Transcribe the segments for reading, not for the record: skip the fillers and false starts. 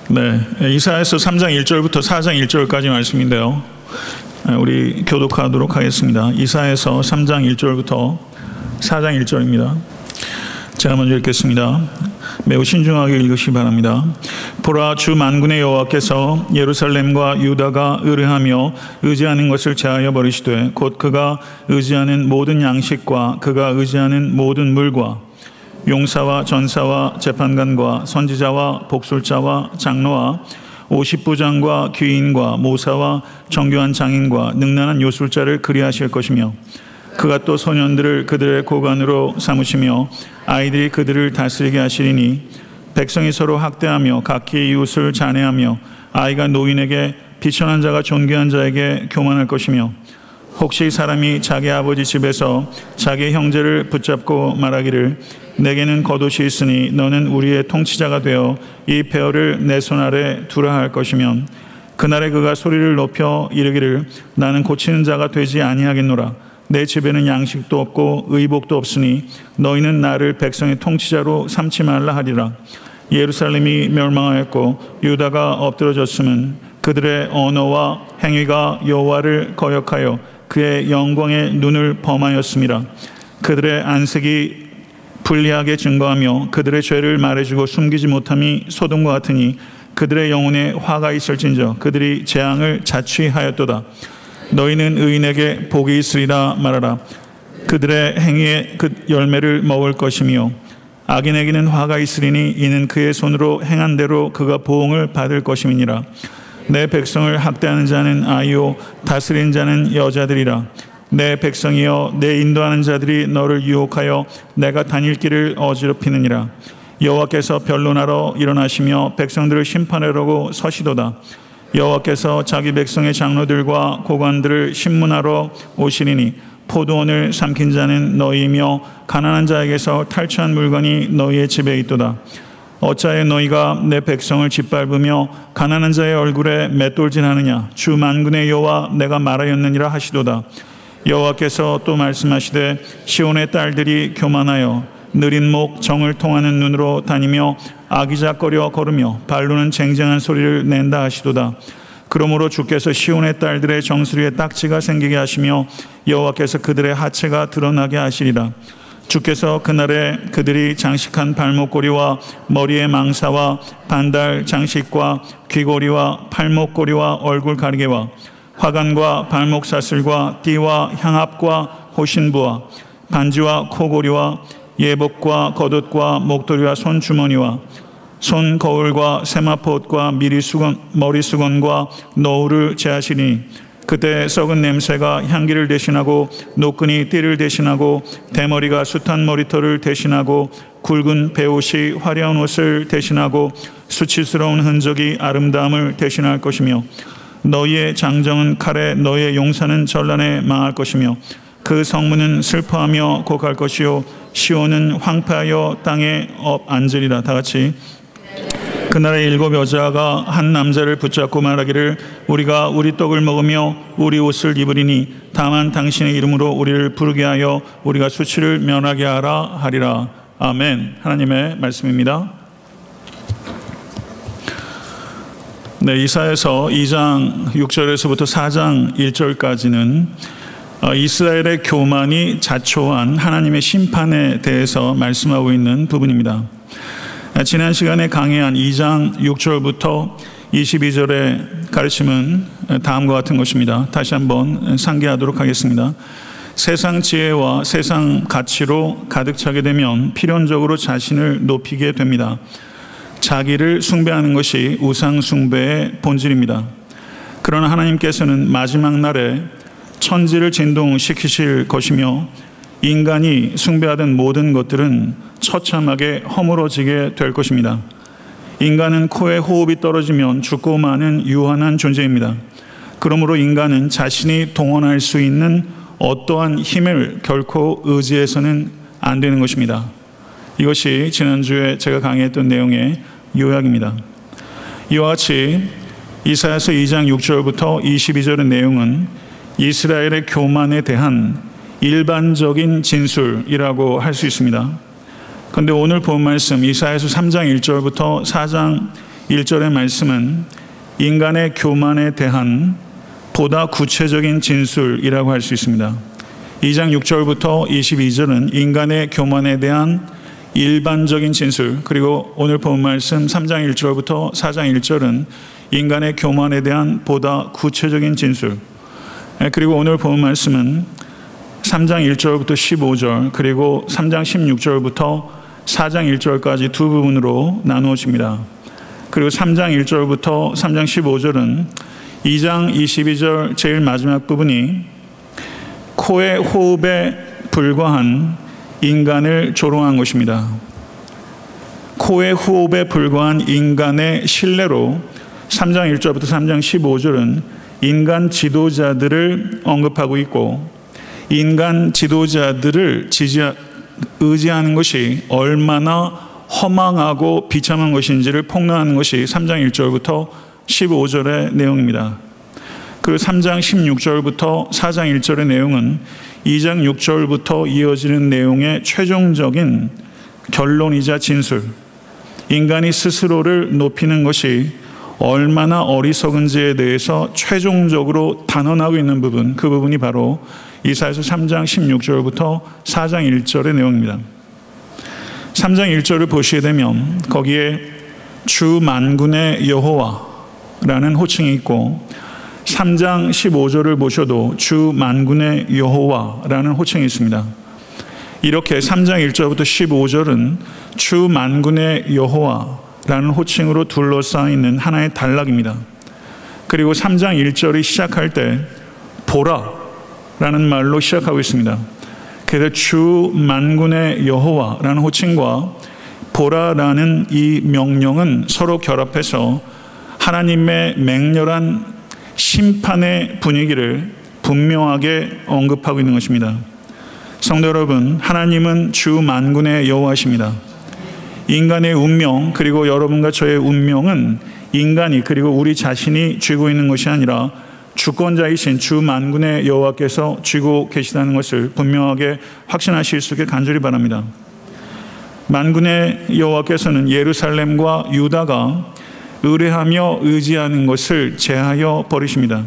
네, 이사야서 3장 1절부터 4장 1절까지 말씀인데요. 우리 교독하도록 하겠습니다. 이사야서 3장 1절부터 4장 1절입니다. 제가 먼저 읽겠습니다. 매우 신중하게 읽으시기 바랍니다. 보라, 주 만군의 여호와께서 예루살렘과 유다가 의뢰하며 의지하는 것을 제하여 버리시되 곧 그가 의지하는 모든 양식과 그가 의지하는 모든 물과 용사와 전사와 재판관과 선지자와 복술자와 장로와 50부장과 귀인과 모사와 정교한 장인과 능란한 요술자를 그리하실 것이며 그가 또 소년들을 그들의 고관으로 삼으시며 아이들이 그들을 다스리게 하시리니 백성이 서로 학대하며 각기 이웃을 잔해하며 아이가 노인에게 비천한 자가 존귀한 자에게 교만할 것이며 혹시 사람이 자기 아버지 집에서 자기 형제를 붙잡고 말하기를 내게는 겉옷이 있으니 너는 우리의 통치자가 되어 이 폐허를 내 손 아래 두라 할 것이면 그날에 그가 소리를 높여 이르기를 나는 고치는 자가 되지 아니하겠노라. 내 집에는 양식도 없고 의복도 없으니 너희는 나를 백성의 통치자로 삼지 말라 하리라. 예루살렘이 멸망하였고 유다가 엎드러졌음은 그들의 언어와 행위가 여호와를 거역하여 그의 영광의 눈을 범하였음이라. 그들의 안색이 불리하게 증거하며 그들의 죄를 말해주고 숨기지 못함이 소돔과 같으니 그들의 영혼에 화가 있을진저 그들이 재앙을 자취하였도다. 너희는 의인에게 복이 있으리라 말하라. 그들의 행위의 그 열매를 먹을 것이며 악인에게는 화가 있으리니 이는 그의 손으로 행한 대로 그가 보응을 받을 것임이니라. 내 백성을 학대하는 자는 아이요 다스린 자는 여자들이라. 내 백성이여 내 인도하는 자들이 너를 유혹하여 내가 다닐 길을 어지럽히느니라. 여호와께서 변론하러 일어나시며 백성들을 심판하려고 서시도다. 여호와께서 자기 백성의 장로들과 고관들을 신문하러 오시리니 포도원을 삼킨 자는 너희이며 가난한 자에게서 탈취한 물건이 너희의 집에 있도다. 어찌하여 너희가 내 백성을 짓밟으며 가난한 자의 얼굴에 맷돌질하느냐. 주 만군의 여호와 내가 말하였느니라 하시도다. 여호와께서 또 말씀하시되 시온의 딸들이 교만하여 느린 목 정을 통하는 눈으로 다니며 아기작거려 걸으며 발로는 쟁쟁한 소리를 낸다 하시도다. 그러므로 주께서 시온의 딸들의 정수리에 딱지가 생기게 하시며 여호와께서 그들의 하체가 드러나게 하시리라. 주께서 그날에 그들이 장식한 발목고리와 머리의 망사와 반달 장식과 귀고리와 팔목고리와 얼굴 가리개와 화관과 발목 사슬과 띠와 향압과 호신부와 반지와 코고리와 예복과 겉옷과 목도리와 손주머니와 손거울과 세마포옷과 머리수건과 너울을 제하시니 그때 썩은 냄새가 향기를 대신하고 노끈이 띠를 대신하고 대머리가 숱한 머리털을 대신하고 굵은 베옷이 화려한 옷을 대신하고 수치스러운 흔적이 아름다움을 대신할 것이며 너희의 장정은 칼에 너희의 용사는 전란에 망할 것이며 그 성문은 슬퍼하며 곡할 것이요 시온은 황폐하여 땅에 엎앉으리라. 다같이 그날에 7 여자가 한 남자를 붙잡고 말하기를 우리가 우리 떡을 먹으며 우리 옷을 입으리니 다만 당신의 이름으로 우리를 부르게 하여 우리가 수치를 면하게 하라 하리라. 아멘. 하나님의 말씀입니다. 네, 이사야서 2장 6절에서부터 4장 1절까지는 이스라엘의 교만이 자초한 하나님의 심판에 대해서 말씀하고 있는 부분입니다. 지난 시간에 강의한 2장 6절부터 22절의 가르침은 다음과 같은 것입니다. 다시 한번 상기하도록 하겠습니다. 세상 지혜와 세상 가치로 가득 차게 되면 필연적으로 자신을 높이게 됩니다. 자기를 숭배하는 것이 우상 숭배의 본질입니다. 그러나 하나님께서는 마지막 날에 천지를 진동시키실 것이며 인간이 숭배하던 모든 것들은 처참하게 허물어지게 될 것입니다. 인간은 코에 호흡이 떨어지면 죽고 마는 유한한 존재입니다. 그러므로 인간은 자신이 동원할 수 있는 어떠한 힘을 결코 의지해서는 안 되는 것입니다. 이것이 지난주에 제가 강의했던 내용의 요약입니다. 이와 같이 이사야서 2장 6절부터 22절의 내용은 이스라엘의 교만에 대한 일반적인 진술이라고 할 수 있습니다. 그런데 오늘 본 말씀 이사야서 3장 1절부터 4장 1절의 말씀은 인간의 교만에 대한 보다 구체적인 진술이라고 할 수 있습니다. 2장 6절부터 22절은 인간의 교만에 대한 일반적인 진술, 그리고 오늘 본 말씀 3장 1절부터 4장 1절은 인간의 교만에 대한 보다 구체적인 진술, 그리고 오늘 본 말씀은 3장 1절부터 15절, 그리고 3장 16절부터 4장 1절까지 두 부분으로 나누어집니다. 그리고 3장 1절부터 3장 15절은 2장 22절 제일 마지막 부분이 코의 호흡에 불과한 인간을 조롱한 것입니다. 코의 호흡에 불과한 인간의 신뢰로 3장 1절부터 3장 15절은 인간 지도자들을 언급하고 있고, 인간 지도자들을 의지하는 것이 얼마나 허망하고 비참한 것인지를 폭로하는 것이 3장 1절부터 15절의 내용입니다. 그리고 3장 16절부터 4장 1절의 내용은 2장 6절부터 이어지는 내용의 최종적인 결론이자 진술, 인간이 스스로를 높이는 것이 얼마나 어리석은지에 대해서 최종적으로 단언하고 있는 부분, 그 부분이 바로 이사야서 3장 16절부터 4장 1절의 내용입니다. 3장 1절을 보시게 되면 거기에 주 만군의 여호와라는 호칭이 있고, 3장 15절을 보셔도 주 만군의 여호와라는 호칭이 있습니다. 이렇게 3장 1절부터 15절은 주 만군의 여호와라는 호칭으로 둘러싸여 있는 하나의 단락입니다. 그리고 3장 1절이 시작할 때 보라라는 말로 시작하고 있습니다. 그래서 주 만군의 여호와라는 호칭과 보라라는 이 명령은 서로 결합해서 하나님의 맹렬한 심판의 분위기를 분명하게 언급하고 있는 것입니다. 성도 여러분, 하나님은 주 만군의 여호와십니다. 인간의 운명, 그리고 여러분과 저의 운명은 인간이, 그리고 우리 자신이 쥐고 있는 것이 아니라 주권자이신 주 만군의 여호와께서 쥐고 계시다는 것을 분명하게 확신하실 수 있게 간절히 바랍니다. 만군의 여호와께서는 예루살렘과 유다가 의뢰하며 의지하는 것을 제하여 버리십니다.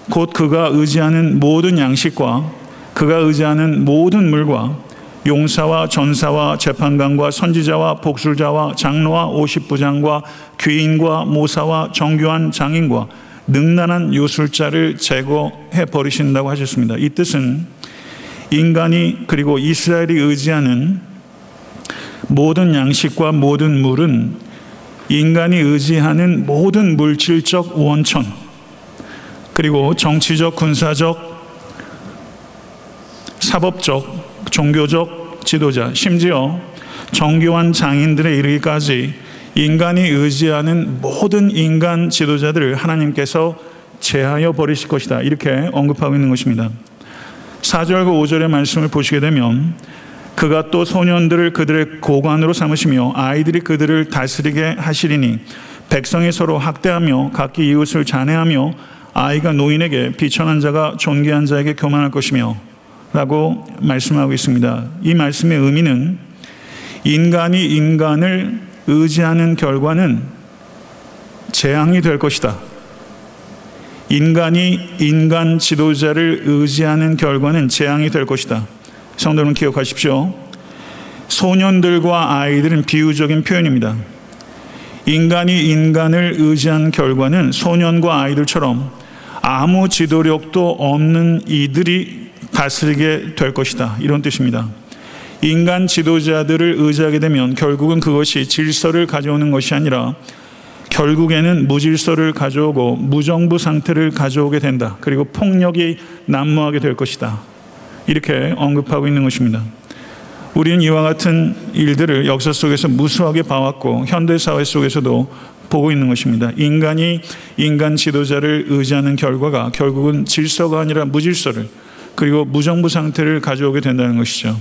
곧 그가 의지하는 모든 양식과 그가 의지하는 모든 물과 용사와 전사와 재판관과 선지자와 복술자와 장로와 오십부장과 귀인과 모사와 정교한 장인과 능란한 요술자를 제거해 버리신다고 하셨습니다. 이 뜻은 인간이, 그리고 이스라엘이 의지하는 모든 양식과 모든 물은 인간이 의지하는 모든 물질적 원천, 그리고 정치적, 군사적, 사법적, 종교적 지도자, 심지어 정교한 장인들에 이르기까지 인간이 의지하는 모든 인간 지도자들을 하나님께서 제하여 버리실 것이다, 이렇게 언급하고 있는 것입니다. 4절과 5절의 말씀을 보시게 되면 그가 또 소년들을 그들의 고관으로 삼으시며 아이들이 그들을 다스리게 하시리니 백성이 서로 학대하며 각기 이웃을 잔해하며 아이가 노인에게 비천한 자가 존귀한 자에게 교만할 것이며 라고 말씀하고 있습니다. 이 말씀의 의미는 인간이 인간을 의지하는 결과는 재앙이 될 것이다. 인간이 인간 지도자를 의지하는 결과는 재앙이 될 것이다. 성도 여러분, 기억하십시오. 소년들과 아이들은 비유적인 표현입니다. 인간이 인간을 의지한 결과는 소년과 아이들처럼 아무 지도력도 없는 이들이 다스리게 될 것이다, 이런 뜻입니다. 인간 지도자들을 의지하게 되면 결국은 그것이 질서를 가져오는 것이 아니라 결국에는 무질서를 가져오고 무정부 상태를 가져오게 된다. 그리고 폭력이 난무하게 될 것이다, 이렇게 언급하고 있는 것입니다. 우리는 이와 같은 일들을 역사 속에서 무수하게 봐왔고 현대사회 속에서도 보고 있는 것입니다. 인간이 인간 지도자를 의지하는 결과가 결국은 질서가 아니라 무질서를, 그리고 무정부 상태를 가져오게 된다는 것이죠.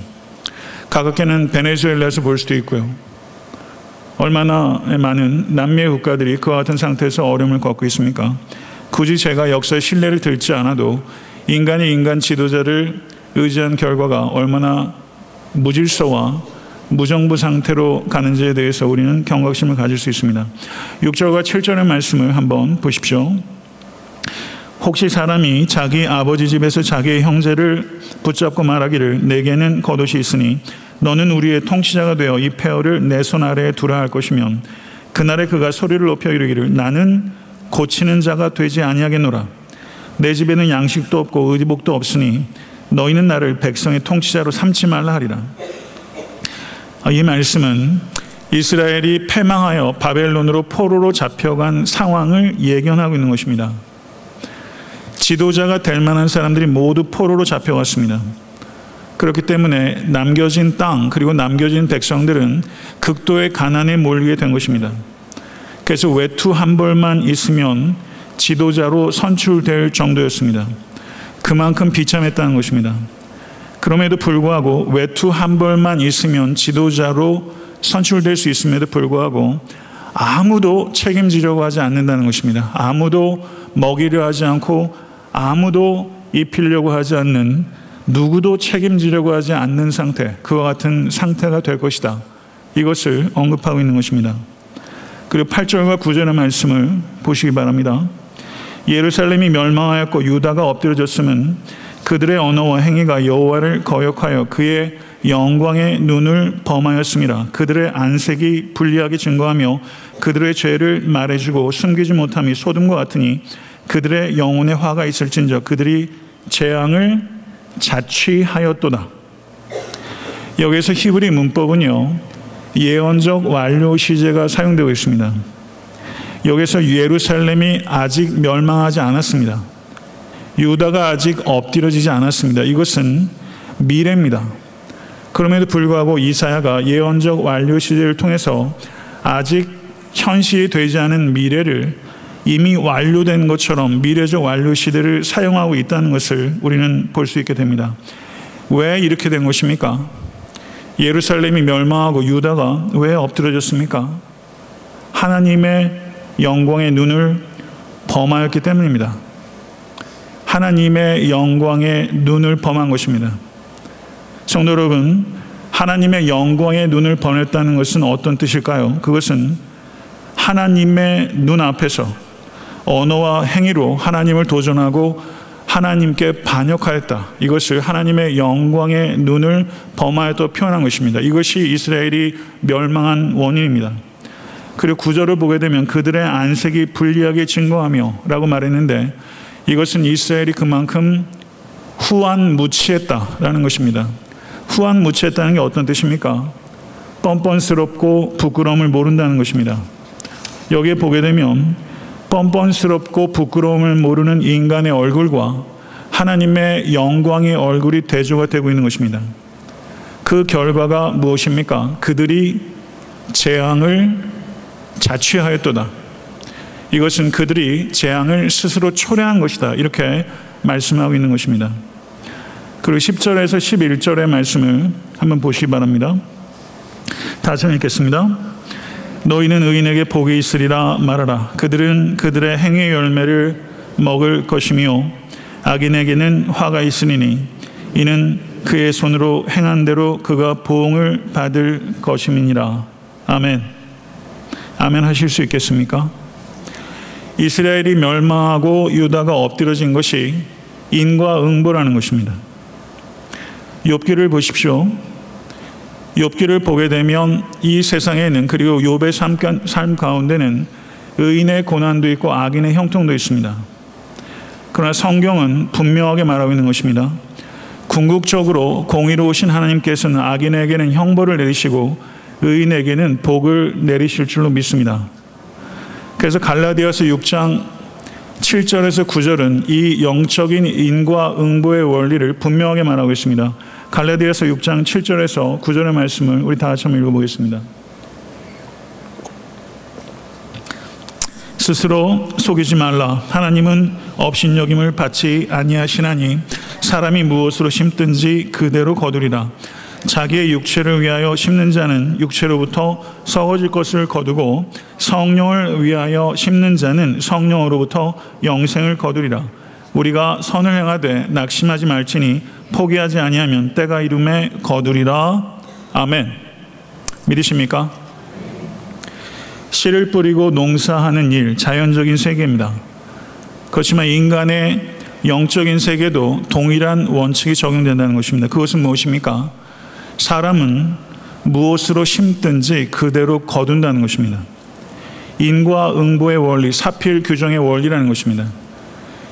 가깝게는 베네수엘라에서 볼 수도 있고요. 얼마나 많은 남미 국가들이 그와 같은 상태에서 어려움을 겪고 있습니까? 굳이 제가 역사의 신뢰를 들지 않아도 인간이 인간 지도자를 의지한 결과가 얼마나 무질서와 무정부 상태로 가는지에 대해서 우리는 경각심을 가질 수 있습니다. 6절과 7절의 말씀을 한번 보십시오. 혹시 사람이 자기 아버지 집에서 자기의 형제를 붙잡고 말하기를 내게는 겉옷이 있으니 너는 우리의 통치자가 되어 이 폐허를 내 손 아래에 두라 할 것이면 그날에 그가 소리를 높여 이르기를 나는 고치는 자가 되지 아니하겠노라. 내 집에는 양식도 없고 의복도 없으니 너희는 나를 백성의 통치자로 삼지 말라 하리라. 이 말씀은 이스라엘이 패망하여 바벨론으로 포로로 잡혀간 상황을 예견하고 있는 것입니다. 지도자가 될 만한 사람들이 모두 포로로 잡혀갔습니다. 그렇기 때문에 남겨진 땅 그리고 남겨진 백성들은 극도의 가난에 몰리게 된 것입니다. 그래서 외투 한 벌만 있으면 지도자로 선출될 정도였습니다. 그만큼 비참했다는 것입니다. 그럼에도 불구하고 외투 한 벌만 있으면 지도자로 선출될 수 있음에도 불구하고 아무도 책임지려고 하지 않는다는 것입니다. 아무도 먹이려 하지 않고 아무도 입히려고 하지 않는, 누구도 책임지려고 하지 않는 상태, 그와 같은 상태가 될 것이다. 이것을 언급하고 있는 것입니다. 그리고 8절과 9절의 말씀을 보시기 바랍니다. 예루살렘이 멸망하였고 유다가 엎드려졌으면 그들의 언어와 행위가 여호와를 거역하여 그의 영광의 눈을 범하였음이라. 그들의 안색이 불리하게 증거하며 그들의 죄를 말해주고 숨기지 못함이 소돔과 같으니 그들의 영혼에 화가 있을진저 그들이 재앙을 자취하였도다. 여기서 히브리 문법은요, 예언적 완료 시제가 사용되고 있습니다. 여기서 예루살렘이 아직 멸망하지 않았습니다. 유다가 아직 엎드려지지 않았습니다. 이것은 미래입니다. 그럼에도 불구하고 이사야가 예언적 완료 시제를 통해서 아직 현실이 되지 않은 미래를 이미 완료된 것처럼 미래적 완료 시대를 사용하고 있다는 것을 우리는 볼 수 있게 됩니다. 왜 이렇게 된 것입니까? 예루살렘이 멸망하고 유다가 왜 엎드려졌습니까? 하나님의 영광의 눈을 범하였기 때문입니다. 하나님의 영광의 눈을 범한 것입니다. 성도 여러분, 하나님의 영광의 눈을 범했다는 것은 어떤 뜻일까요? 그것은 하나님의 눈 앞에서 언어와 행위로 하나님을 도전하고 하나님께 반역하였다. 이것을 하나님의 영광의 눈을 범하였다고 표현한 것입니다. 이것이 이스라엘이 멸망한 원인입니다. 그리고 9절을 보게 되면 그들의 안색이 불리하게 증거하며 라고 말했는데, 이것은 이스라엘이 그만큼 후한무치했다라는 것입니다. 후한무치했다는 게 어떤 뜻입니까? 뻔뻔스럽고 부끄러움을 모른다는 것입니다. 여기에 보게 되면 뻔뻔스럽고 부끄러움을 모르는 인간의 얼굴과 하나님의 영광의 얼굴이 대조가 되고 있는 것입니다. 그 결과가 무엇입니까? 그들이 재앙을 자취하였도다. 이것은 그들이 재앙을 스스로 초래한 것이다. 이렇게 말씀하고 있는 것입니다. 그리고 10절에서 11절의 말씀을 한번 보시기 바랍니다. 다시 읽겠습니다. 너희는 의인에게 복이 있으리라 말하라. 그들은 그들의 행위의 열매를 먹을 것이며 악인에게는 화가 있으리니 이는 그의 손으로 행한 대로 그가 보응을 받을 것임이니라. 아멘. 아멘 하실 수 있겠습니까? 이스라엘이 멸망하고 유다가 엎드려진 것이 인과응보라는 것입니다. 욥기를 보십시오. 욥기를 보게 되면 이 세상에는, 그리고 욥의 삶 가운데는 의인의 고난도 있고 악인의 형통도 있습니다. 그러나 성경은 분명하게 말하고 있는 것입니다. 궁극적으로 공의로우신 하나님께서는 악인에게는 형벌을 내리시고 의인에게는 복을 내리실 줄로 믿습니다. 그래서 갈라디아서 6장 7절에서 9절은 이 영적인 인과응보의 원리를 분명하게 말하고 있습니다. 갈라디아서 6장 7절에서 9절의 말씀을 우리 다 같이 한번 읽어보겠습니다. 스스로 속이지 말라. 하나님은 업신여김을 받지 아니하시나니 사람이 무엇으로 심든지 그대로 거두리라. 자기의 육체를 위하여 심는 자는 육체로부터 썩어질 것을 거두고 성령을 위하여 심는 자는 성령으로부터 영생을 거두리라. 우리가 선을 행하되 낙심하지 말지니 포기하지 아니하면 때가 이름에 거두리라. 아멘. 믿으십니까? 씨를 뿌리고 농사하는 일, 자연적인 세계입니다. 그렇지만 인간의 영적인 세계도 동일한 원칙이 적용된다는 것입니다. 그것은 무엇입니까? 사람은 무엇으로 심든지 그대로 거둔다는 것입니다. 인과응보의 원리, 사필 규정의 원리라는 것입니다.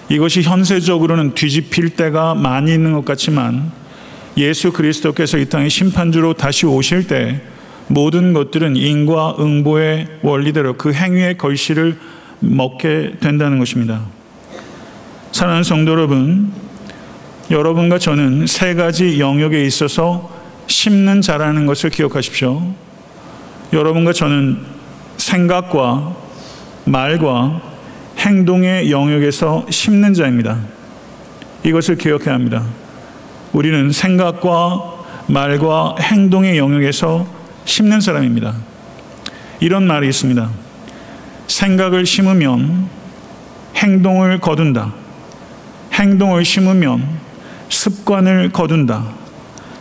이것이 현세적으로는 뒤집힐 때가 많이 있는 것 같지만 예수 그리스도께서 이 땅의 심판주로 다시 오실 때 모든 것들은 인과응보의 원리대로 그 행위의 결실을 먹게 된다는 것입니다. 사랑하는 성도 여러분, 여러분과 저는 세 가지 영역에 있어서 심는 자라는 것을 기억하십시오. 여러분과 저는 생각과 말과 행동의 영역에서 심는 자입니다. 이것을 기억해야 합니다. 우리는 생각과 말과 행동의 영역에서 심는 사람입니다. 이런 말이 있습니다. 생각을 심으면 행동을 거둔다. 행동을 심으면 습관을 거둔다.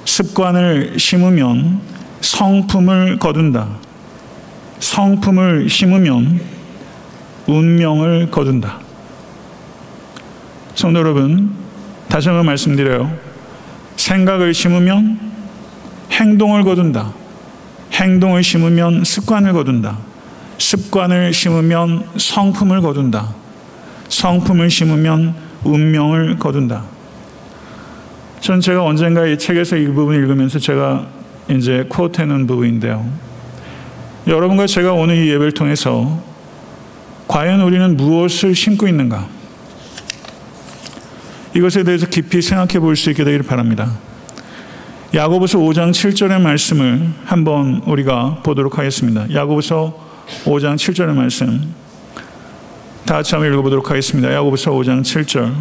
습관을 심으면 성품을 거둔다. 성품을 심으면 운명을 거둔다. 성도 여러분, 다시 한번 말씀드려요. 생각을 심으면 행동을 거둔다. 행동을 심으면 습관을 거둔다. 습관을 심으면 성품을 거둔다. 성품을 심으면 운명을 거둔다. 전 제가 언젠가 이 책에서 이 부분을 읽으면서 제가 이제 코트해놓은 부분인데요. 여러분과 제가 오늘 이 예배를 통해서 과연 우리는 무엇을 심고 있는가? 이것에 대해서 깊이 생각해 볼 수 있게 되기를 바랍니다. 야고보서 5장 7절의 말씀을 한번 우리가 보도록 하겠습니다. 야고보서 5장 7절의 말씀 다 같이 한번 읽어보도록 하겠습니다. 야고보서 5장 7절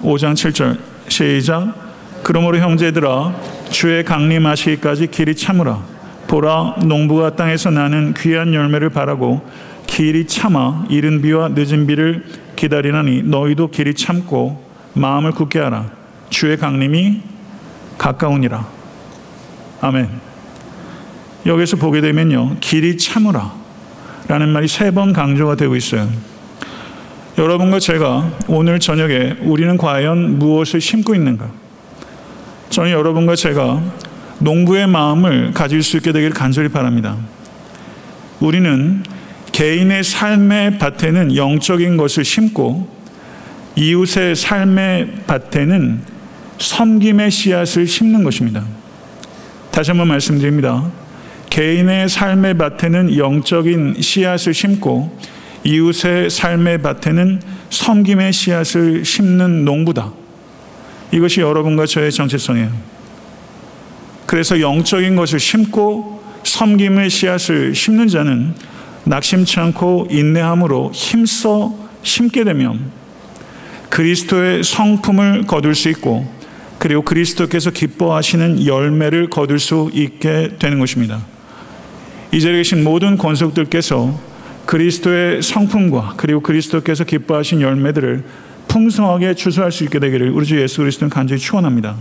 5장 7절 시작. 그러므로 형제들아 주의 강림하시기까지 길이 참으라. 보라 농부가 땅에서 나는 귀한 열매를 바라고 길이 참아 이른 비와 늦은 비를 기다리나니 너희도 길이 참고 마음을 굳게 하라. 주의 강림이 가까우니라. 아멘. 여기서 보게 되면요, 길이 참으라 라는 말이 3번 강조가 되고 있어요. 여러분과 제가 오늘 저녁에 우리는 과연 무엇을 심고 있는가? 저는 여러분과 제가 농부의 마음을 가질 수 있게 되기를 간절히 바랍니다. 우리는 개인의 삶의 밭에는 영적인 것을 심고 이웃의 삶의 밭에는 섬김의 씨앗을 심는 것입니다. 다시 한번 말씀드립니다. 개인의 삶의 밭에는 영적인 씨앗을 심고 이웃의 삶의 밭에는 섬김의 씨앗을 심는 농부다. 이것이 여러분과 저의 정체성이에요. 그래서 영적인 것을 심고 섬김의 씨앗을 심는 자는 낙심치 않고 인내함으로 힘써 심게 되면 그리스도의 성품을 거둘 수 있고 그리고 그리스도께서 기뻐하시는 열매를 거둘 수 있게 되는 것입니다. 이 자리에 계신 모든 권속들께서 그리스도의 성품과 그리고 그리스도께서 기뻐하신 열매들을 풍성하게 추수할 수 있게 되기를 우리 주 예수 그리스도는 간절히 축원합니다.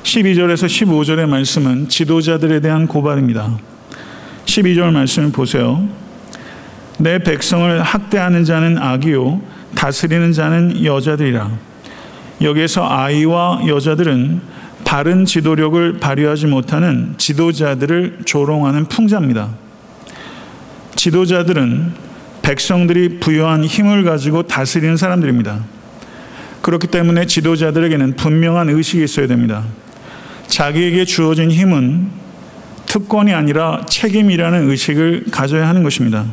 12절에서 15절의 말씀은 지도자들에 대한 고발입니다. 12절 말씀을 보세요. 내 백성을 학대하는 자는 악이요 다스리는 자는 여자들이라. 여기에서 아이와 여자들은 바른 지도력을 발휘하지 못하는 지도자들을 조롱하는 풍자입니다. 지도자들은 백성들이 부여한 힘을 가지고 다스리는 사람들입니다. 그렇기 때문에 지도자들에게는 분명한 의식이 있어야 됩니다. 자기에게 주어진 힘은 특권이 아니라 책임이라는 의식을 가져야 하는 것입니다.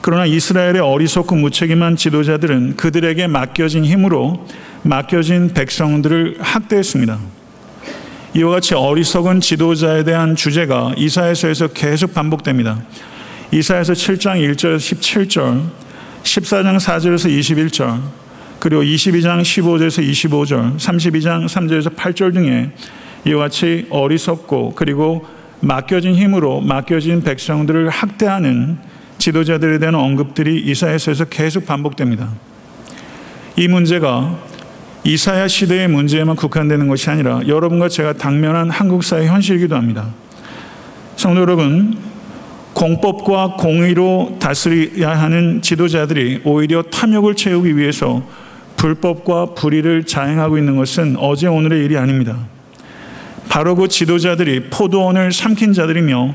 그러나 이스라엘의 어리석고 무책임한 지도자들은 그들에게 맡겨진 힘으로 맡겨진 백성들을 학대했습니다. 이와 같이 어리석은 지도자에 대한 주제가 이사야서에서 계속 반복됩니다. 이사야서 7장 1절에서 17절, 14장 4절에서 21절, 그리고 22장 15절에서 25절, 32장 3절에서 8절 등에 이와 같이 어리석고 그리고 맡겨진 힘으로 맡겨진 백성들을 학대하는 지도자들에 대한 언급들이 이사야서에서 계속 반복됩니다. 이 문제가 이사야 시대의 문제에만 국한되는 것이 아니라 여러분과 제가 당면한 한국 사회 현실이기도 합니다. 성도 여러분, 공법과 공의로 다스려야 하는 지도자들이 오히려 탐욕을 채우기 위해서 불법과 불의를 자행하고 있는 것은 어제 오늘의 일이 아닙니다. 바로 그 지도자들이 포도원을 삼킨 자들이며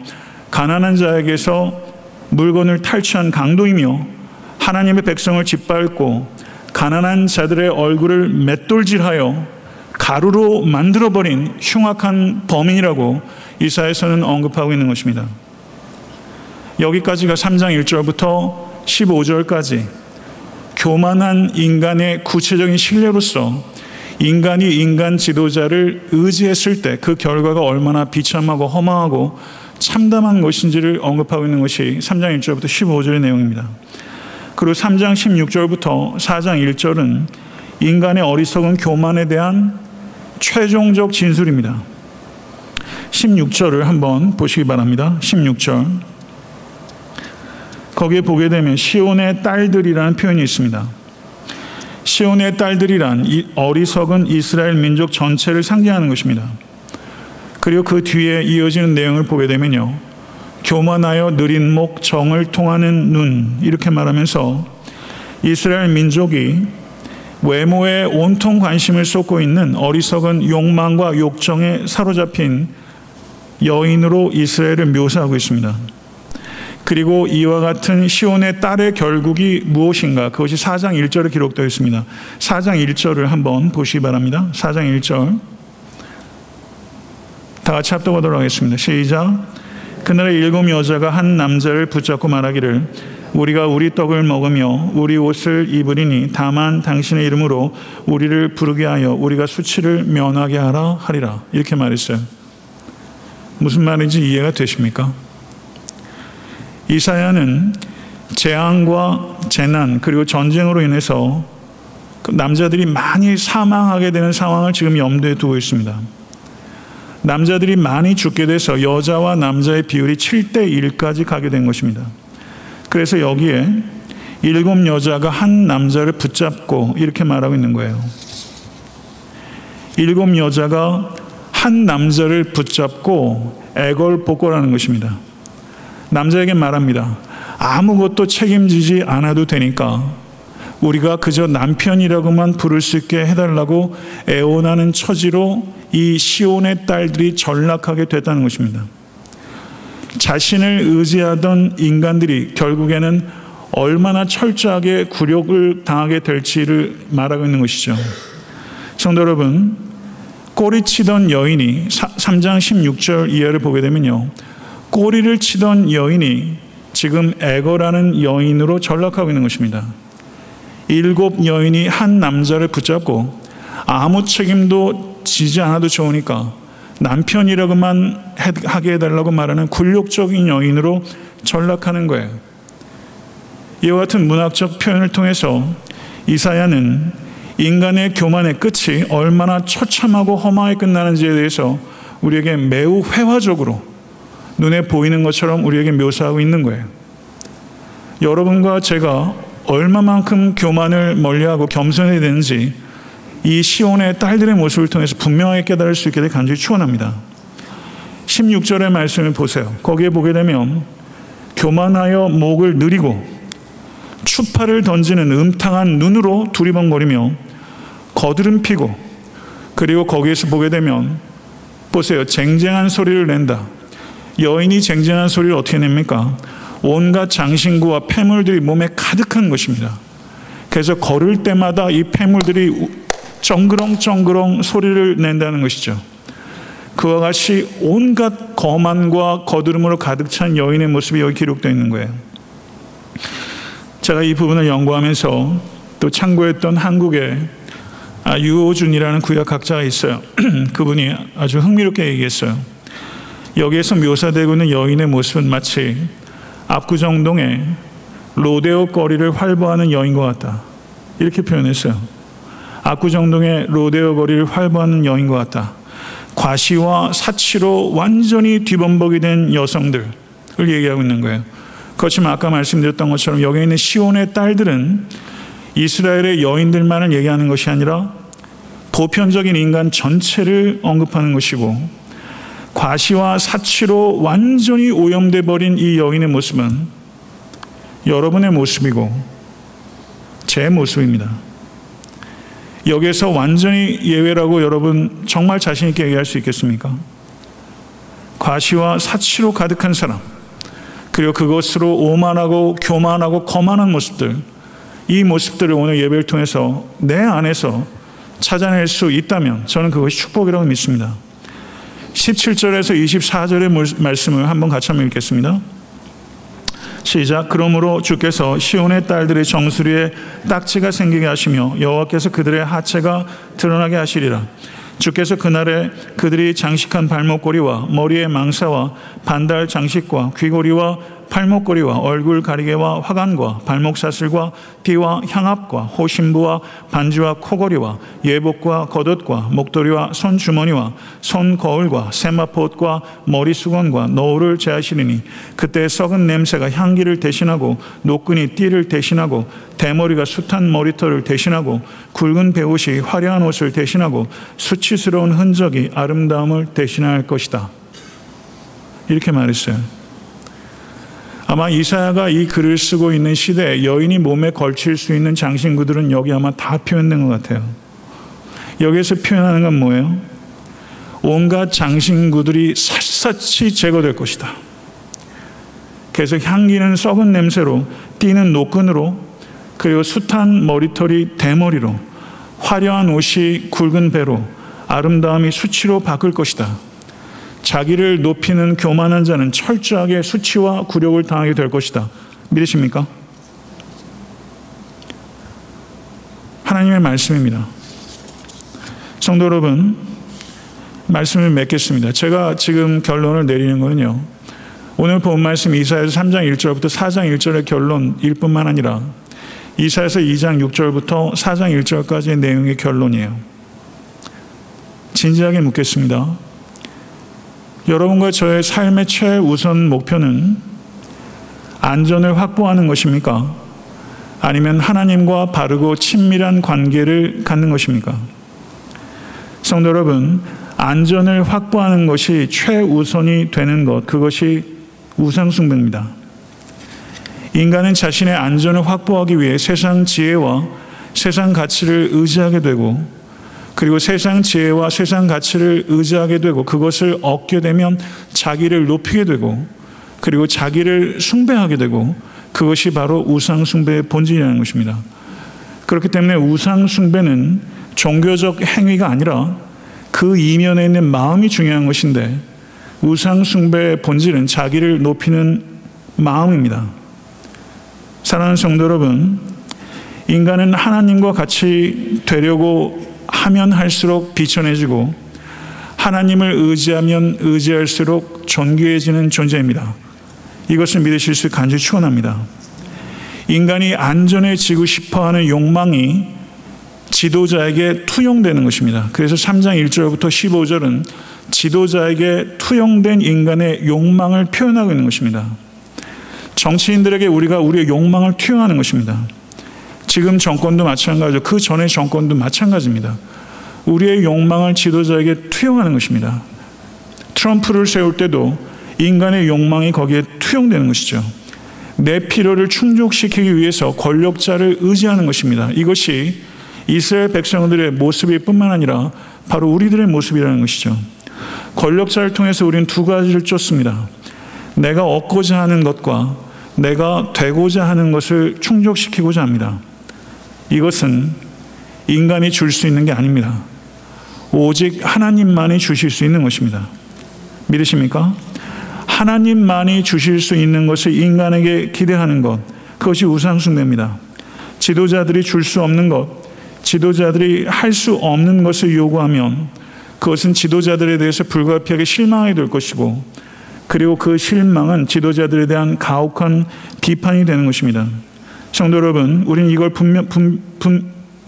가난한 자에게서 물건을 탈취한 강도이며 하나님의 백성을 짓밟고 가난한 자들의 얼굴을 맷돌질하여 가루로 만들어버린 흉악한 범인이라고 이사야서는 언급하고 있는 것입니다. 여기까지가 3장 1절부터 15절까지 교만한 인간의 구체적인 신뢰로서 인간이 인간 지도자를 의지했을 때 그 결과가 얼마나 비참하고 허망하고 참담한 것인지를 언급하고 있는 것이 3장 1절부터 15절의 내용입니다. 그리고 3장 16절부터 4장 1절은 인간의 어리석은 교만에 대한 최종적 진술입니다. 16절을 한번 보시기 바랍니다. 16절. 거기에 보게 되면 시온의 딸들이라는 표현이 있습니다. 시온의 딸들이란 어리석은 이스라엘 민족 전체를 상징하는 것입니다. 그리고 그 뒤에 이어지는 내용을 보게 되면요, 교만하여 느린 목, 정을 통하는 눈, 이렇게 말하면서 이스라엘 민족이 외모에 온통 관심을 쏟고 있는 어리석은 욕망과 욕정에 사로잡힌 여인으로 이스라엘을 묘사하고 있습니다. 그리고 이와 같은 시온의 딸의 결국이 무엇인가? 그것이 4장 1절에 기록되어 있습니다. 4장 1절을 한번 보시기 바랍니다. 4장 1절. 다 같이 합독하도록 하겠습니다. 시작. 그날에 7 여자가 한 남자를 붙잡고 말하기를 우리가 우리 떡을 먹으며 우리 옷을 입으리니 다만 당신의 이름으로 우리를 부르게 하여 우리가 수치를 면하게 하라 하리라. 이렇게 말했어요. 무슨 말인지 이해가 되십니까? 이사야는 재앙과 재난 그리고 전쟁으로 인해서 남자들이 많이 사망하게 되는 상황을 지금 염두에 두고 있습니다. 남자들이 많이 죽게 돼서 여자와 남자의 비율이 7대1까지 가게 된 것입니다. 그래서 여기에 7 여자가 한 남자를 붙잡고 이렇게 말하고 있는 거예요. 7 여자가 한 남자를 붙잡고 애걸복걸하는 것입니다. 남자에게 말합니다. 아무것도 책임지지 않아도 되니까 우리가 그저 남편이라고만 부를 수 있게 해달라고 애원하는 처지로 이 시온의 딸들이 전락하게 됐다는 것입니다. 자신을 의지하던 인간들이 결국에는 얼마나 철저하게 굴욕을 당하게 될지를 말하고 있는 것이죠. 성도 여러분, 꼬리치던 여인이 3장 16절 이하를 보게 되면요, 꼬리를 치던 여인이 지금 애거라는 여인으로 전락하고 있는 것입니다. 7 여인이 한 남자를 붙잡고 아무 책임도 지지 않아도 좋으니까 남편이라고만 하게 해달라고 말하는 굴욕적인 여인으로 전락하는 거예요. 이와 같은 문학적 표현을 통해서 이사야는 인간의 교만의 끝이 얼마나 처참하고 험하게 끝나는지에 대해서 우리에게 매우 회화적으로 눈에 보이는 것처럼 우리에게 묘사하고 있는 거예요. 여러분과 제가 얼마만큼 교만을 멀리하고 겸손해야 되는지 이 시온의 딸들의 모습을 통해서 분명하게 깨달을 수 있게 되 간절히 축원합니다. 16절의 말씀을 보세요. 거기에 보게 되면 교만하여 목을 느리고 추파를 던지는 음탕한 눈으로 두리번거리며 거드름 피고, 그리고 거기에서 보게 되면 보세요. 쟁쟁한 소리를 낸다. 여인이 쟁쟁한 소리를 어떻게 냅니까? 온갖 장신구와 폐물들이 몸에 가득한 것입니다. 그래서 걸을 때마다 이 폐물들이 쩡그렁쩡그렁 소리를 낸다는 것이죠. 그와 같이 온갖 거만과 거드름으로 가득 찬 여인의 모습이 여기 기록되어 있는 거예요. 제가 이 부분을 연구하면서 또 참고했던 한국의 유호준이라는 구약학자가 있어요. 그분이 아주 흥미롭게 얘기했어요. 여기에서 묘사되고 있는 여인의 모습은 마치 압구정동의 로데오 거리를 활보하는 여인과 같다. 이렇게 표현했어요. 압구정동의 로데오 거리를 활보하는 여인과 같다. 과시와 사치로 완전히 뒤범벅이 된 여성들을 얘기하고 있는 거예요. 그렇지만 아까 말씀드렸던 것처럼 여기 있는 시온의 딸들은 이스라엘의 여인들만을 얘기하는 것이 아니라 보편적인 인간 전체를 언급하는 것이고, 과시와 사치로 완전히 오염돼 버린 이 여인의 모습은 여러분의 모습이고 제 모습입니다. 여기에서 완전히 예외라고 여러분 정말 자신 있게 얘기할 수 있겠습니까? 과시와 사치로 가득한 사람, 그리고 그것으로 오만하고 교만하고 거만한 모습들, 이 모습들을 오늘 예배를 통해서 내 안에서 찾아낼 수 있다면 저는 그것이 축복이라고 믿습니다. 17절에서 24절의 말씀을 한번 같이 한번 읽겠습니다. 시작. 그러므로 주께서 시온의 딸들의 정수리에 딱지가 생기게 하시며 여호와께서 그들의 하체가 드러나게 하시리라. 주께서 그날에 그들이 장식한 발목걸이와 머리의 망사와 반달 장식과 귀걸이와 팔목걸이와 얼굴 가리개와 화관과 발목 사슬과 띠와 향압과 호신부와 반지와 코걸이와 예복과 겉옷과 목도리와 손주머니와 손거울과 세마포옷과 머리수건과 너울을 제하시리니 그때 썩은 냄새가 향기를 대신하고 노끈이 띠를 대신하고 대머리가 숱한 머리털을 대신하고 굵은 베옷이 화려한 옷을 대신하고 수치스러운 흔적이 아름다움을 대신할 것이다. 이렇게 말했어요. 아마 이사야가 이 글을 쓰고 있는 시대에 여인이 몸에 걸칠 수 있는 장신구들은 여기 아마 다 표현된 것 같아요. 여기에서 표현하는 건 뭐예요? 온갖 장신구들이 샅샅이 제거될 것이다. 그래서 향기는 썩은 냄새로, 띠는 노끈으로, 그리고 숱한 머리털이 대머리로, 화려한 옷이 굵은 배로, 아름다움이 수치로 바뀔 것이다. 자기를 높이는 교만한 자는 철저하게 수치와 굴욕을 당하게 될 것이다. 믿으십니까? 하나님의 말씀입니다. 성도 여러분, 말씀을 맺겠습니다. 제가 지금 결론을 내리는 거는요, 오늘 본 말씀 이사야서 3장 1절부터 4장 1절의 결론일 뿐만 아니라 이사야서 2장 6절부터 4장 1절까지의 내용의 결론이에요. 진지하게 묻겠습니다. 여러분과 저의 삶의 최우선 목표는 안전을 확보하는 것입니까? 아니면 하나님과 바르고 친밀한 관계를 갖는 것입니까? 성도 여러분, 안전을 확보하는 것이 최우선이 되는 것, 그것이 우상숭배입니다. 인간은 자신의 안전을 확보하기 위해 세상 지혜와 세상 가치를 의지하게 되고, 그리고 세상 지혜와 세상 가치를 의지하게 되고, 그것을 얻게 되면 자기를 높이게 되고, 그리고 자기를 숭배하게 되고, 그것이 바로 우상 숭배의 본질이라는 것입니다. 그렇기 때문에 우상 숭배는 종교적 행위가 아니라 그 이면에 있는 마음이 중요한 것인데, 우상 숭배의 본질은 자기를 높이는 마음입니다. 사랑하는 성도 여러분, 인간은 하나님과 같이 되려고 하면 할수록 비천해지고, 하나님을 의지하면 의지할수록 존귀해지는 존재입니다. 이것을 믿으실 수 간절히 축원합니다. 인간이 안전해지고 싶어하는 욕망이 지도자에게 투영되는 것입니다. 그래서 3장 1절부터 15절은 지도자에게 투영된 인간의 욕망을 표현하고 있는 것입니다. 정치인들에게 우리가 우리의 욕망을 투영하는 것입니다. 지금 정권도 마찬가지죠. 그 전의 정권도 마찬가지입니다. 우리의 욕망을 지도자에게 투영하는 것입니다. 트럼프를 세울 때도 인간의 욕망이 거기에 투영되는 것이죠. 내 필요를 충족시키기 위해서 권력자를 의지하는 것입니다. 이것이 이스라엘 백성들의 모습일 뿐만 아니라 바로 우리들의 모습이라는 것이죠. 권력자를 통해서 우리는 두 가지를 쫓습니다. 내가 얻고자 하는 것과 내가 되고자 하는 것을 충족시키고자 합니다. 이것은 인간이 줄 수 있는 게 아닙니다. 오직 하나님만이 주실 수 있는 것입니다. 믿으십니까? 하나님만이 주실 수 있는 것을 인간에게 기대하는 것, 그것이 우상숭배입니다. 지도자들이 줄 수 없는 것, 지도자들이 할 수 없는 것을 요구하면 그것은 지도자들에 대해서 불가피하게 실망하게 될 것이고, 그리고 그 실망은 지도자들에 대한 가혹한 비판이 되는 것입니다. 성도 여러분, 우리는 이걸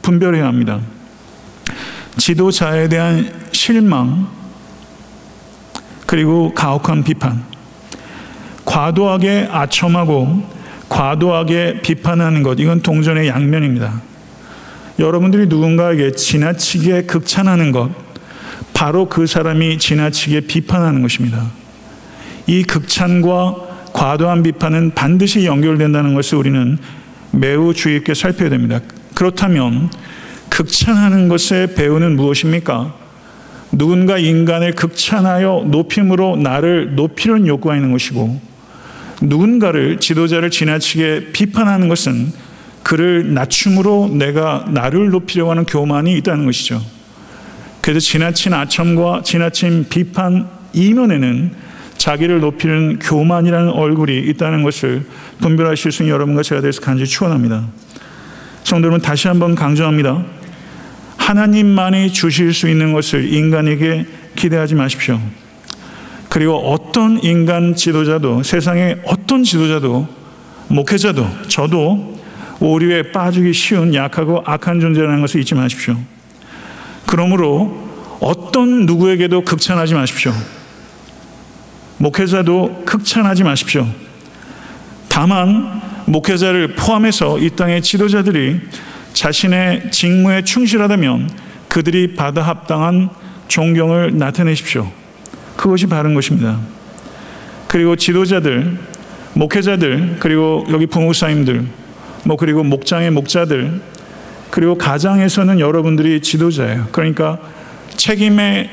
분별해야 합니다. 지도자에 대한 실망, 그리고 가혹한 비판, 과도하게 아첨하고 과도하게 비판하는 것, 이건 동전의 양면입니다. 여러분들이 누군가에게 지나치게 극찬하는 것, 바로 그 사람이 지나치게 비판하는 것입니다. 이 극찬과 과도한 비판은 반드시 연결된다는 것을 우리는 매우 주의 깊게 살펴야 됩니다. 그렇다면 극찬하는 것의 배우는 무엇입니까? 누군가 인간을 극찬하여 높임으로 나를 높이려는 욕구가 있는 것이고, 누군가를, 지도자를 지나치게 비판하는 것은 그를 낮춤으로 내가 나를 높이려고 하는 교만이 있다는 것이죠. 그래서 지나친 아첨과 지나친 비판 이면에는 자기를 높이는 교만이라는 얼굴이 있다는 것을 분별하실 수 있는 여러분과 제가 되어서 간절히 축원합니다. 성도 여러분, 다시 한번 강조합니다. 하나님만이 주실 수 있는 것을 인간에게 기대하지 마십시오. 그리고 어떤 인간 지도자도, 세상의 어떤 지도자도, 목회자도, 저도 오류에 빠지기 쉬운 약하고 악한 존재라는 것을 잊지 마십시오. 그러므로 어떤 누구에게도 극찬하지 마십시오. 목회자도 극찬하지 마십시오. 다만 목회자를 포함해서 이 땅의 지도자들이 자신의 직무에 충실하다면 그들이 받아 합당한 존경을 나타내십시오. 그것이 바른 것입니다. 그리고 지도자들, 목회자들, 그리고 여기 부목사님들, 그리고 목장의 목자들, 그리고 가장에서는 여러분들이 지도자예요. 그러니까 책임의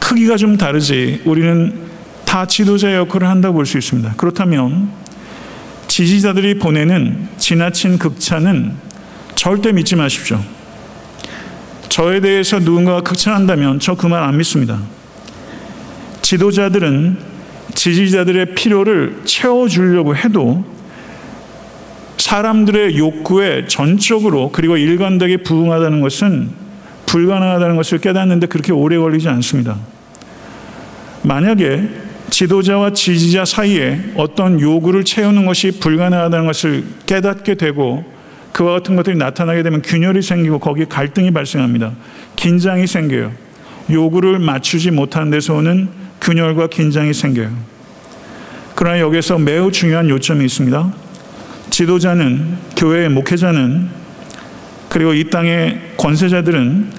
크기가 좀 다르지 우리는 다 지도자 역할을 한다고 볼 수 있습니다. 그렇다면 지지자들이 보내는 지나친 극찬은 절대 믿지 마십시오. 저에 대해서 누군가가 극찬한다면 저 그 말 안 믿습니다. 지도자들은 지지자들의 필요를 채워주려고 해도 사람들의 욕구에 전적으로 그리고 일관되게 부응하다는 것은 불가능하다는 것을 깨닫는데 그렇게 오래 걸리지 않습니다. 만약에 지도자와 지지자 사이에 어떤 요구를 채우는 것이 불가능하다는 것을 깨닫게 되고 그와 같은 것들이 나타나게 되면 균열이 생기고 거기에 갈등이 발생합니다. 긴장이 생겨요. 요구를 맞추지 못하는 데서 오는 균열과 긴장이 생겨요. 그러나 여기서 매우 중요한 요점이 있습니다. 지도자는, 교회의 목회자는, 그리고 이 땅의 권세자들은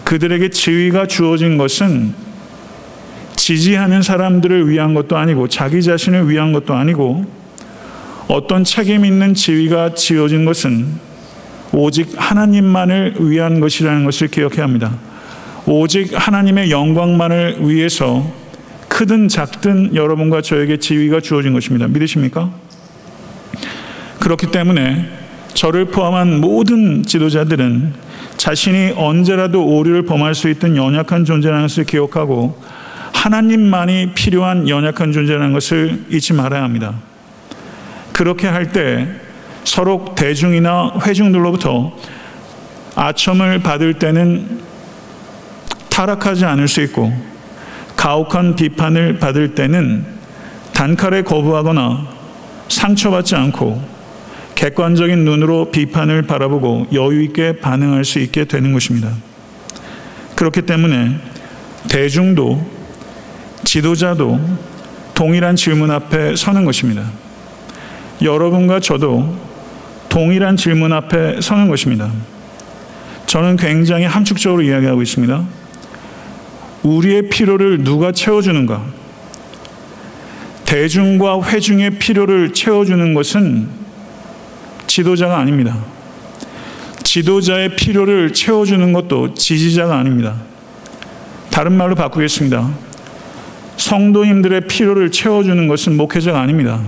그들에게 지위가 주어진 것은 지지하는 사람들을 위한 것도 아니고 자기 자신을 위한 것도 아니고 어떤 책임 있는 지위가 지어진 것은 오직 하나님만을 위한 것이라는 것을 기억해야 합니다. 오직 하나님의 영광만을 위해서 크든 작든 여러분과 저에게 지위가 주어진 것입니다. 믿으십니까? 그렇기 때문에 저를 포함한 모든 지도자들은 자신이 언제라도 오류를 범할 수 있던 연약한 존재라는 것을 기억하고 하나님만이 필요한 연약한 존재라는 것을 잊지 말아야 합니다. 그렇게 할 때 서로 대중이나 회중들로부터 아첨을 받을 때는 타락하지 않을 수 있고 가혹한 비판을 받을 때는 단칼에 거부하거나 상처받지 않고 객관적인 눈으로 비판을 바라보고 여유 있게 반응할 수 있게 되는 것입니다. 그렇기 때문에 대중도 지도자도 동일한 질문 앞에 서는 것입니다. 여러분과 저도 동일한 질문 앞에 서는 것입니다. 저는 굉장히 함축적으로 이야기하고 있습니다. 우리의 필요를 누가 채워주는가? 대중과 회중의 필요를 채워주는 것은 지도자가 아닙니다. 지도자의 필요를 채워주는 것도 지지자가 아닙니다. 다른 말로 바꾸겠습니다. 성도님들의 필요를 채워주는 것은 목회자가 아닙니다.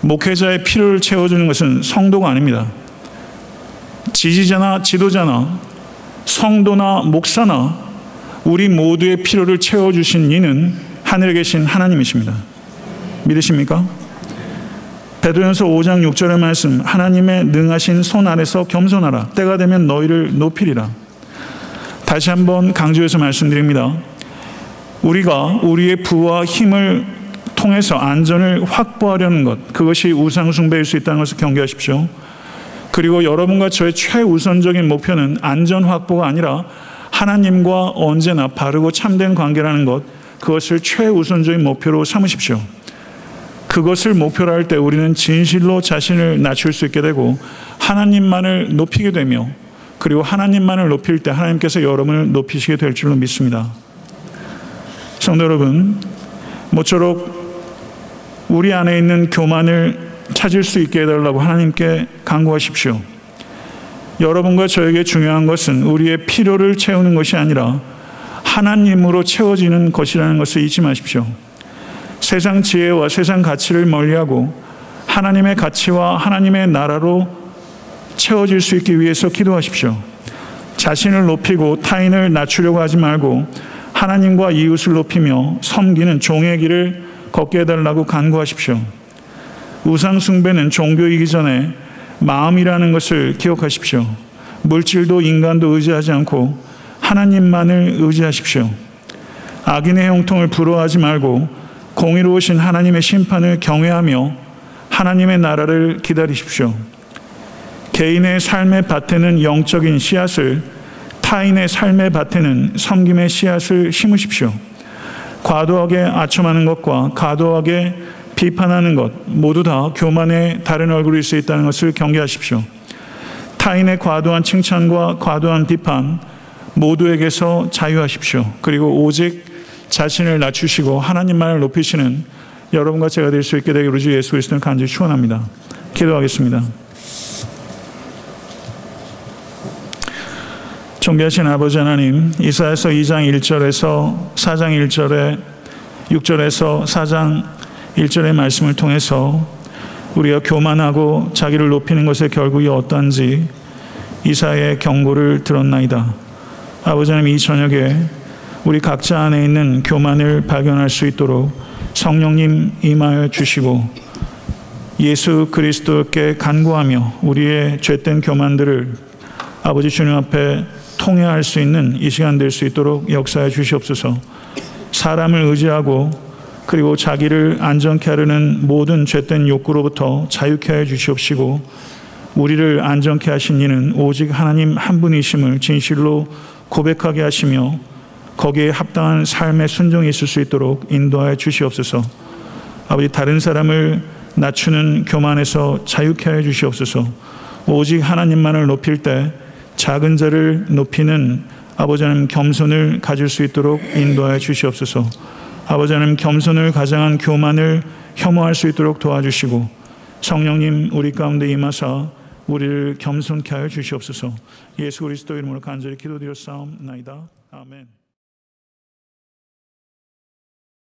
목회자의 필요를 채워주는 것은 성도가 아닙니다. 지지자나 지도자나 성도나 목사나 우리 모두의 필요를 채워주신 이는 하늘에 계신 하나님이십니다. 믿으십니까? 베드로전서 5장 6절의 말씀, 하나님의 능하신 손 아래서 겸손하라. 때가 되면 너희를 높이리라. 다시 한번 강조해서 말씀드립니다. 우리가 우리의 부와 힘을 통해서 안전을 확보하려는 것, 그것이 우상숭배일 수 있다는 것을 경계하십시오. 그리고 여러분과 저의 최우선적인 목표는 안전 확보가 아니라 하나님과 언제나 바르고 참된 관계라는 것, 그것을 최우선적인 목표로 삼으십시오. 그것을 목표로 할 때 우리는 진실로 자신을 낮출 수 있게 되고 하나님만을 높이게 되며 그리고 하나님만을 높일 때 하나님께서 여러분을 높이시게 될 줄로 믿습니다. 성도 여러분, 모쪼록 우리 안에 있는 교만을 찾을 수 있게 해달라고 하나님께 간구하십시오. 여러분과 저에게 중요한 것은 우리의 필요를 채우는 것이 아니라 하나님으로 채워지는 것이라는 것을 잊지 마십시오. 세상 지혜와 세상 가치를 멀리하고 하나님의 가치와 하나님의 나라로 채워질 수 있기 위해서 기도하십시오. 자신을 높이고 타인을 낮추려고 하지 말고 하나님과 이웃을 높이며 섬기는 종의 길을 걷게 해달라고 간구하십시오. 우상 숭배는 종교이기 전에 마음이라는 것을 기억하십시오. 물질도 인간도 의지하지 않고 하나님만을 의지하십시오. 악인의 형통을 부러워하지 말고 공의로우신 하나님의 심판을 경외하며 하나님의 나라를 기다리십시오. 개인의 삶의 밭에는 영적인 씨앗을, 타인의 삶의 밭에는 섬김의 씨앗을 심으십시오. 과도하게 아첨하는 것과 과도하게 비판하는 것 모두 다 교만의 다른 얼굴일 수 있다는 것을 경계하십시오. 타인의 과도한 칭찬과 과도한 비판 모두에게서 자유하십시오. 그리고 오직 자신을 낮추시고 하나님만을 높이시는 여러분과 제가 될 수 있게 되기를 우리 주 예수 그리스도는 간절히 축원합니다. 기도하겠습니다. 존귀하신 아버지 하나님, 이사야서 2장 1절에서 4장 1절에 6절에서 4장 1절의 말씀을 통해서 우리가 교만하고 자기를 높이는 것의 결국이 어떠한지 이사야의 경고를 들었나이다. 아버지 하나님, 이 저녁에 우리 각자 안에 있는 교만을 발견할 수 있도록 성령님 임하여 주시고 예수 그리스도께 간구하며 우리의 죄된 교만들을 아버지 주님 앞에 통회할 수 있는 이 시간 될 수 있도록 역사해 주시옵소서. 사람을 의지하고 그리고 자기를 안전케 하려는 모든 죄된 욕구로부터 자유케 해 주시옵시고 우리를 안전케 하신 이는 오직 하나님 한 분이심을 진실로 고백하게 하시며 거기에 합당한 삶의 순종이 있을 수 있도록 인도하여 주시옵소서. 아버지, 다른 사람을 낮추는 교만에서 자유케 하여 주시옵소서. 오직 하나님만을 높일 때 작은 자를 높이는 아버지 하나님 겸손을 가질 수 있도록 인도하여 주시옵소서. 아버지 하나님, 겸손을 가장한 교만을 혐오할 수 있도록 도와주시고 성령님 우리 가운데 임하사 우리를 겸손케 하여 주시옵소서. 예수 그리스도 이름으로 간절히 기도드렸사옵나이다. 아멘.